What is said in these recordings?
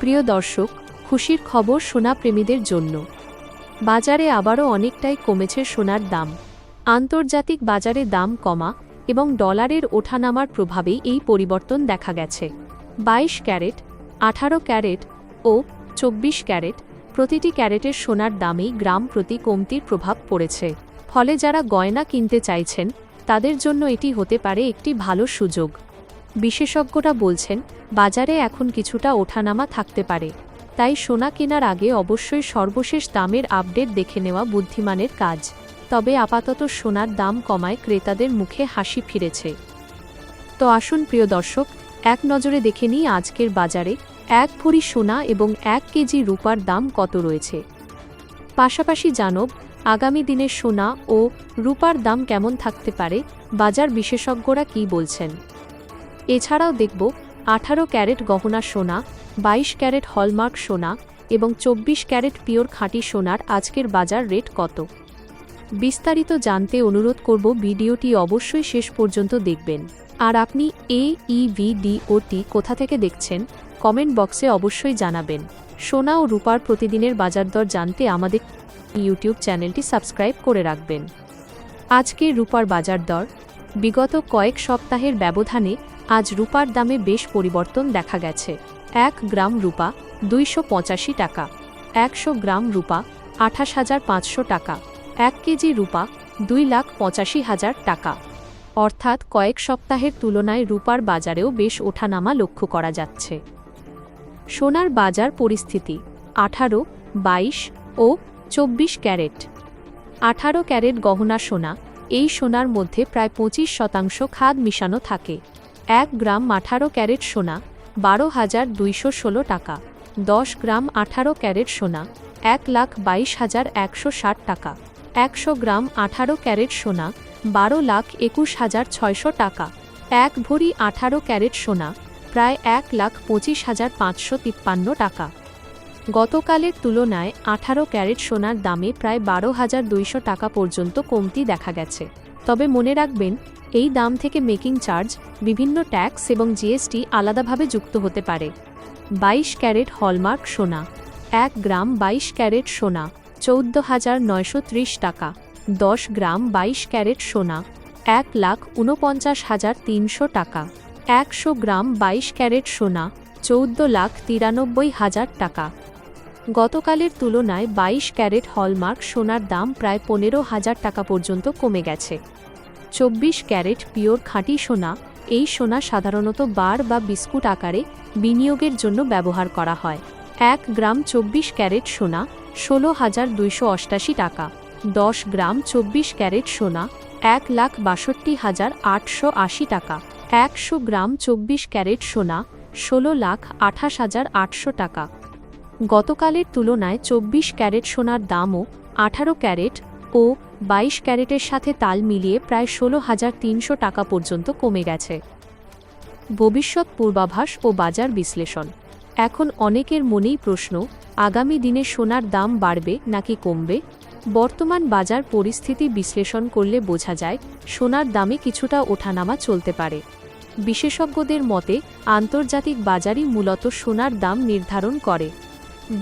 প্রিয় দর্শক, খুশির খবর সোনাপ্রেমীদের জন্য। বাজারে আবারও অনেকটাই কমেছে সোনার দাম। আন্তর্জাতিক বাজারে দাম কমা এবং ডলারের ওঠানামার প্রভাবেই এই পরিবর্তন দেখা গেছে। 22 ক্যারেট, 18 ক্যারেট ও 24 ক্যারেট প্রতিটি ক্যারেটের সোনার দামেই গ্রাম প্রতি কমতির প্রভাব পড়েছে। ফলে যারা গয়না কিনতে চাইছেন তাদের জন্য এটি হতে পারে একটি ভালো সুযোগ। বিশেষজ্ঞরা বলছেন, বাজারে এখন কিছুটা ওঠানামা থাকতে পারে, তাই সোনা কেনার আগে অবশ্যই সর্বশেষ দামের আপডেট দেখে নেওয়া বুদ্ধিমানের কাজ। তবে আপাতত সোনার দাম কমায় ক্রেতাদের মুখে হাসি ফিরেছে। তো আসুন প্রিয় দর্শক, এক নজরে দেখে নিই আজকের বাজারে 1 ভরি সোনা এবং 1 কেজি রূপার দাম কত রয়েছে। পাশাপাশি জানব আগামী দিনে সোনা ও রূপার দাম কেমন থাকতে পারে, বাজার বিশেষজ্ঞরা কী বলছেন। এছাড়াও দেখব 18 ক্যারেট গহনা সোনা, 22 ক্যারেট হলমার্ক সোনা এবং 24 ক্যারেট পিওর খাঁটি সোনার আজকের বাজার রেট কত। বিস্তারিত জানতে অনুরোধ করব ভিডিওটি অবশ্যই শেষ পর্যন্ত দেখবেন। আর আপনি এই ভিডিওটি কোথা থেকে দেখছেন কমেন্ট বক্সে অবশ্যই জানাবেন। সোনা ও রূপার প্রতিদিনের বাজার দর জানতে আমাদের ইউটিউব চ্যানেলটি সাবস্ক্রাইব করে রাখবেন। আজকের রূপার বাজার দর। বিগত কয়েক সপ্তাহের ব্যবধানে আজ রূপার দামে বেশ পরিবর্তন দেখা গেছে। 1 গ্রাম রূপা 285 টাকা, 100 গ্রাম রূপা 28,500 টাকা, 1 কেজি রূপা 2,85,000 টাকা। অর্থাৎ কয়েক সপ্তাহের তুলনায় রূপার বাজারেও বেশ ওঠানামা লক্ষ্য করা যাচ্ছে। সোনার বাজার পরিস্থিতি। 18, 22 ও 24 ক্যারেট। 18 ক্যারেট গহনা সোনা, এই সোনার মধ্যে প্রায় 25% খাদ মিশানো থাকে। 1 গ্রাম 18 ক্যারেট সোনা 12,216 টাকা, 10 গ্রাম 18 ক্যারেট সোনা 1,22,160 টাকা, 100 গ্রাম 18 ক্যারেট সোনা 12,21,600 টাকা, 1 ভরি 18 ক্যারেট সোনা প্রায় 1,25,553 টাকা। গতকালের তুলনায় 18 ক্যারেট সোনার দামে প্রায় 12,200 টাকা পর্যন্ত কমতি দেখা গেছে। তবে মনে রাখবেন, এই দাম থেকে মেকিং চার্জ, বিভিন্ন ট্যাক্স এবং জিএসটি আলাদাভাবে যুক্ত হতে পারে। 22 ক্যারেট হলমার্ক সোনা, 1 গ্রাম 22 ক্যারেট সোনা 14,930 টাকা, 10 গ্রাম 22 ক্যারেট সোনা 1,49,300 টাকা, 100 গ্রাম 22 ক্যারেট সোনা 14,93,000 টাকা। গতকালের তুলনায় 22 ক্যারেট হলমার্ক সোনার দাম প্রায় 15,000 টাকা পর্যন্ত কমে গেছে। 24 ক্যারেট পিওর খাঁটি সোনা, এই সোনা সাধারণত বার বা বিস্কুট আকারে বিনিয়োগের জন্য ব্যবহার করা হয়। 1 গ্রাম 24 ক্যারেট সোনা 16,288 টাকা, 10 গ্রাম 24 ক্যারেট সোনা 1,62,880 টাকা, 100 গ্রাম 24 ক্যারেট সোনা 16,28,800 টাকা। গতকালের তুলনায় 24 ক্যারেট সোনার দামও 18 ক্যারেট ও 22 ক্যারেটের সাথে তাল মিলিয়ে প্রায় 16,300 টাকা পর্যন্ত কমে গেছে। ভবিষ্যৎ পূর্বাভাস ও বাজার বিশ্লেষণ। এখন অনেকের মনেই প্রশ্ন, আগামী দিনে সোনার দাম বাড়বে নাকি কমবে। বর্তমান বাজার পরিস্থিতি বিশ্লেষণ করলে বোঝা যায়, সোনার দামে কিছুটা ওঠানামা চলতে পারে। বিশেষজ্ঞদের মতে আন্তর্জাতিক বাজারই মূলত সোনার দাম নির্ধারণ করে।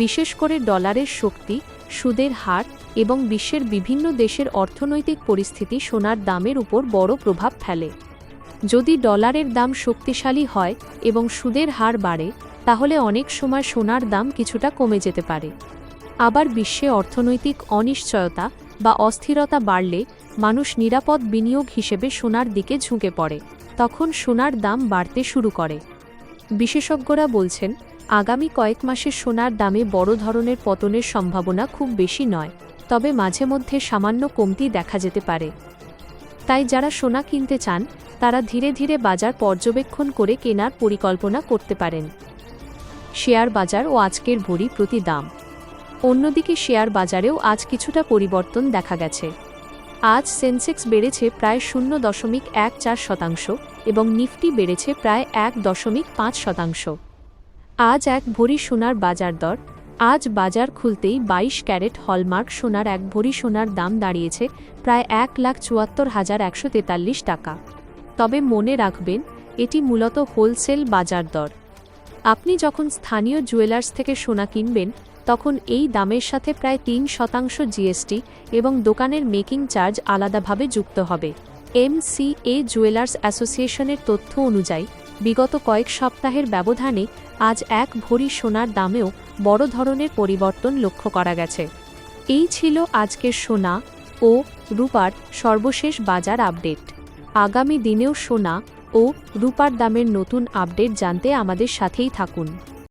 বিশেষ করে ডলারের শক্তি, সুদের হার এবং বিশ্বের বিভিন্ন দেশের অর্থনৈতিক পরিস্থিতি সোনার দামের উপর বড় প্রভাব ফেলে। যদি ডলারের দাম শক্তিশালী হয় এবং সুদের হার বাড়ে, তাহলে অনেক সময় সোনার দাম কিছুটা কমে যেতে পারে। আবার বিশ্বে অর্থনৈতিক অনিশ্চয়তা বা অস্থিরতা বাড়লে মানুষ নিরাপদ বিনিয়োগ হিসেবে সোনার দিকে ঝুঁকে পড়ে, তখন সোনার দাম বাড়তে শুরু করে। বিশেষজ্ঞরা বলছেন, আগামী কয়েক মাসে সোনার দামে বড় ধরনের পতনের সম্ভাবনা খুব বেশি নয়, তবে মাঝে মধ্যে সামান্য কমতি দেখা যেতে পারে। তাই যারা সোনা কিনতে চান তারা ধীরে ধীরে বাজার পর্যবেক্ষণ করে কেনার পরিকল্পনা করতে পারেন। শেয়ার বাজার ও আজকের ভরি প্রতি দাম। অন্যদিকে শেয়ার বাজারেও আজ কিছুটা পরিবর্তন দেখা গেছে। আজ সেন্সেক্স বেড়েছে প্রায় 0.14% এবং নিফটি বেড়েছে প্রায় 1.5%। আজ 1 ভরি সোনার বাজার দর। আজ বাজার খুলতেই 22 ক্যারেট হলমার্ক সোনার 1 ভরি সোনার দাম দাঁড়িয়েছে প্রায় 1,74,143 টাকা। তবে মনে রাখবেন, এটি মূলত হোলসেল বাজার দর। আপনি যখন স্থানীয় জুয়েলার্স থেকে সোনা কিনবেন তখন এই দামের সাথে প্রায় 3% জিএসটি এবং দোকানের মেকিং চার্জ আলাদাভাবে যুক্ত হবে। MCA জুয়েলার্স অ্যাসোসিয়েশনের তথ্য অনুযায়ী বিগত কয়েক সপ্তাহের ব্যবধানে আজ 1 ভরি সোনার দামেও বড় ধরনের পরিবর্তন লক্ষ্য করা গেছে। এই ছিল আজকের সোনা ও রূপার সর্বশেষ বাজার আপডেট। আগামী দিনেও সোনা ও রূপার দামের নতুন আপডেট জানতে আমাদের সাথেই থাকুন।